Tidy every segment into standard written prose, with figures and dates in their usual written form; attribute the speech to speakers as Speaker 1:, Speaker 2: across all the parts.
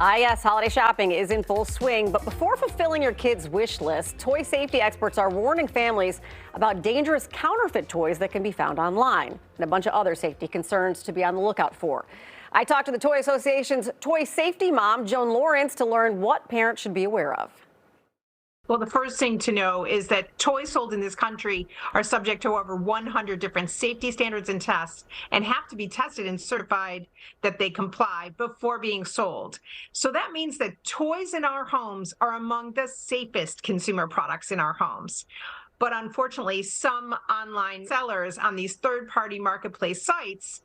Speaker 1: Yes, holiday shopping is in full swing, but before fulfilling your kids' wish list, toy safety experts are warning families about dangerous counterfeit toys that can be found online and a bunch of other safety concerns to be on the lookout for. I talked to the Toy Association's toy safety mom, Joan Lawrence, to learn what parents should be aware of.
Speaker 2: Well, the first thing to know is that toys sold in this country are subject to over 100 different safety standards and tests and have to be tested and certified that they comply before being sold. So that means that toys in our homes are among the safest consumer products in our homes. But unfortunately, some online sellers on these third-party marketplace sites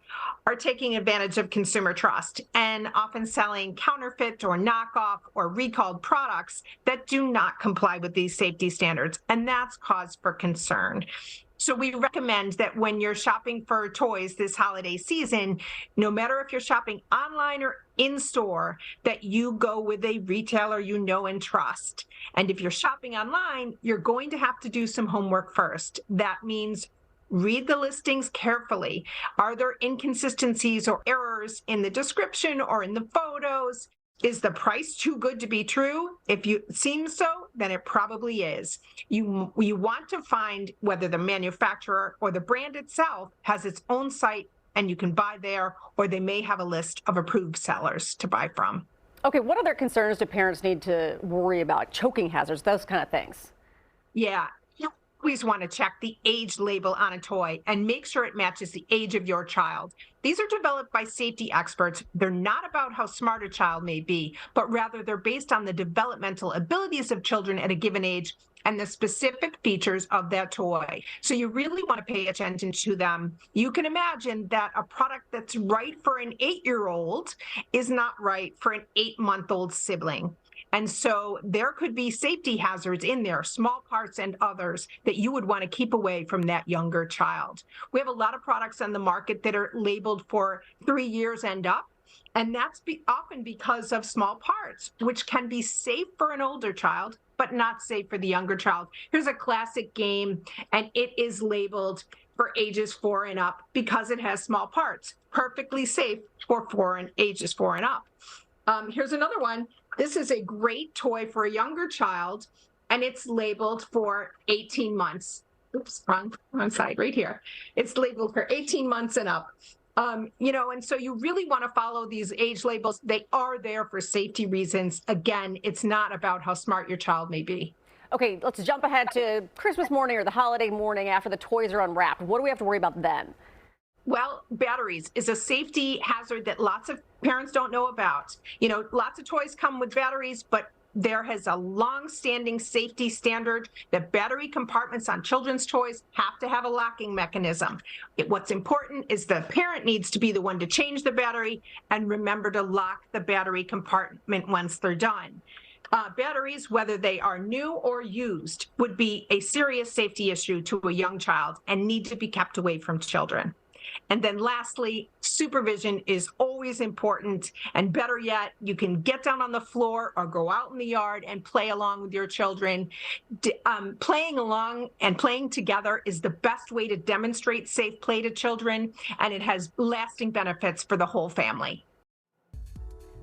Speaker 2: are taking advantage of consumer trust and often selling counterfeit or knockoff or recalled products that do not comply with these safety standards, and that's cause for concern. So we recommend that when you're shopping for toys this holiday season, no matter if you're shopping online or in store, that you go with a retailer you know and trust. And if you're shopping online, you're going to have to do some homework first. That means read the listings carefully. Are there inconsistencies or errors in the description or in the photos? Is the price too good to be true? If it seems so, then it probably is. You want to find whether the manufacturer or the brand itself has its own site and you can buy there, or they may have a list of approved sellers to buy from.
Speaker 1: Okay, what other concerns do parents need to worry about? Choking hazards, those kind of things.
Speaker 2: Yeah. You always want to check the age label on a toy and make sure it matches the age of your child. These are developed by safety experts. They're not about how smart a child may be, but rather they're based on the developmental abilities of children at a given age and the specific features of that toy. So you really want to pay attention to them. You can imagine that a product that's right for an 8-year-old is not right for an 8-month-old sibling. And so there could be safety hazards in there, small parts and others, that you would want to keep away from that younger child. We have a lot of products on the market that are labeled for 3 years and up. And that's often because of small parts, which can be safe for an older child, but not safe for the younger child. Here's a classic game, and it is labeled for ages 4 and up because it has small parts. Perfectly safe for ages 4 and up. Here's another one. This is a great toy for a younger child, and it's labeled for 18 months. Oops, wrong side, right here. It's labeled for 18 months and up. And so you really want to follow these age labels. They are there for safety reasons. Again, it's not about how smart your child may be.
Speaker 1: Okay, let's jump ahead to Christmas morning or the holiday morning after the toys are unwrapped. What do we have to worry about then?
Speaker 2: Well, batteries is a safety hazard that lots of parents don't know about. Lots of toys come with batteries, but there has a long-standing safety standard that battery compartments on children's toys have to have a locking mechanism. What's important is the parent needs to be the one to change the battery and remember to lock the battery compartment once they're done. Batteries, whether they are new or used, would be a serious safety issue to a young child and need to be kept away from children. And then lastly, supervision is always important. And better yet, you can get down on the floor or go out in the yard and play along with your children. Playing along and playing together is the best way to demonstrate safe play to children, and it has lasting benefits for the whole family.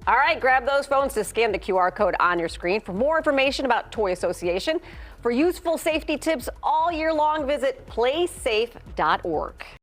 Speaker 1: All right, grab those phones to scan the QR code on your screen. For more information about Toy Association, for useful safety tips all year long, visit playsafe.org.